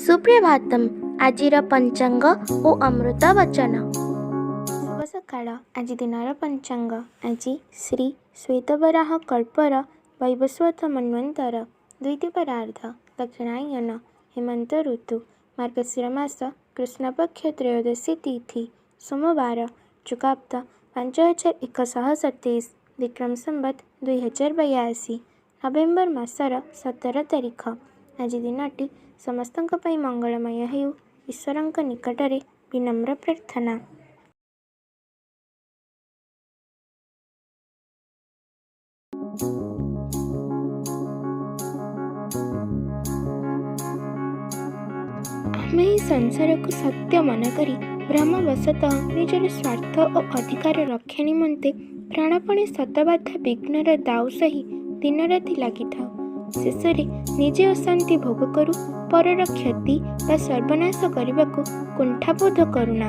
ସୁପ୍ରଭାତମ୍। ଆଜିର ପଞ୍ଚାଙ୍ଗ ଓ ଅମୃତ ବଚନ। ଶୁଭ ସକାଳ। ଆଜି ଦିନର ପଞ୍ଚାଙ୍ଗ। ଆଜି ଶ୍ରୀ ଶ୍ୱେତବରାହ କଳ୍ପର ବୈବସ୍ୱତ ମନ୍ୱନ୍ତର ଦ୍ୱିତୀୟପରାର୍ଧ ଦକ୍ଷିଣାୟନ ହେମନ୍ତ ଋତୁ ମାର୍ଗଶିର ମାସ କୃଷ୍ଣପକ୍ଷ ତ୍ରୟୋଦଶୀ ତିଥି ସୋମବାର ଚୁକାବ୍ଦ 5127 ବିକ୍ରମ ସମ୍ବତ 2082 ନଭେମ୍ବର ମାସର 17 ତାରିଖ। ଆଜି ଦିନଟି ସମସ୍ତଙ୍କ ପାଇଁ ମଙ୍ଗଳମୟ ହେଉ, ଈଶ୍ୱରଙ୍କ ନିକଟରେ ବିନମ୍ର ପ୍ରାର୍ଥନା। ଆମେ ଏହି ସଂସାରକୁ ସତ୍ୟ ମନେକରି ଭ୍ରମବଶତଃ ନିଜର ସ୍ୱାର୍ଥ ଓ ଅଧିକାର ରକ୍ଷା ନିମନ୍ତେ ପ୍ରାଣପଣେ ଶତବାଧା ବିଘ୍ନର ଦାଉ ସହି ଦିନରାତି ଲାଗିଥାଉ। ଶେଷରେ ନିଜେ ଅଶାନ୍ତି ଭୋଗ କରୁ, ପରର କ୍ଷତି ବା ସର୍ବନାଶ କରିବାକୁ କୁଣ୍ଠାବୋଧ କରୁନା।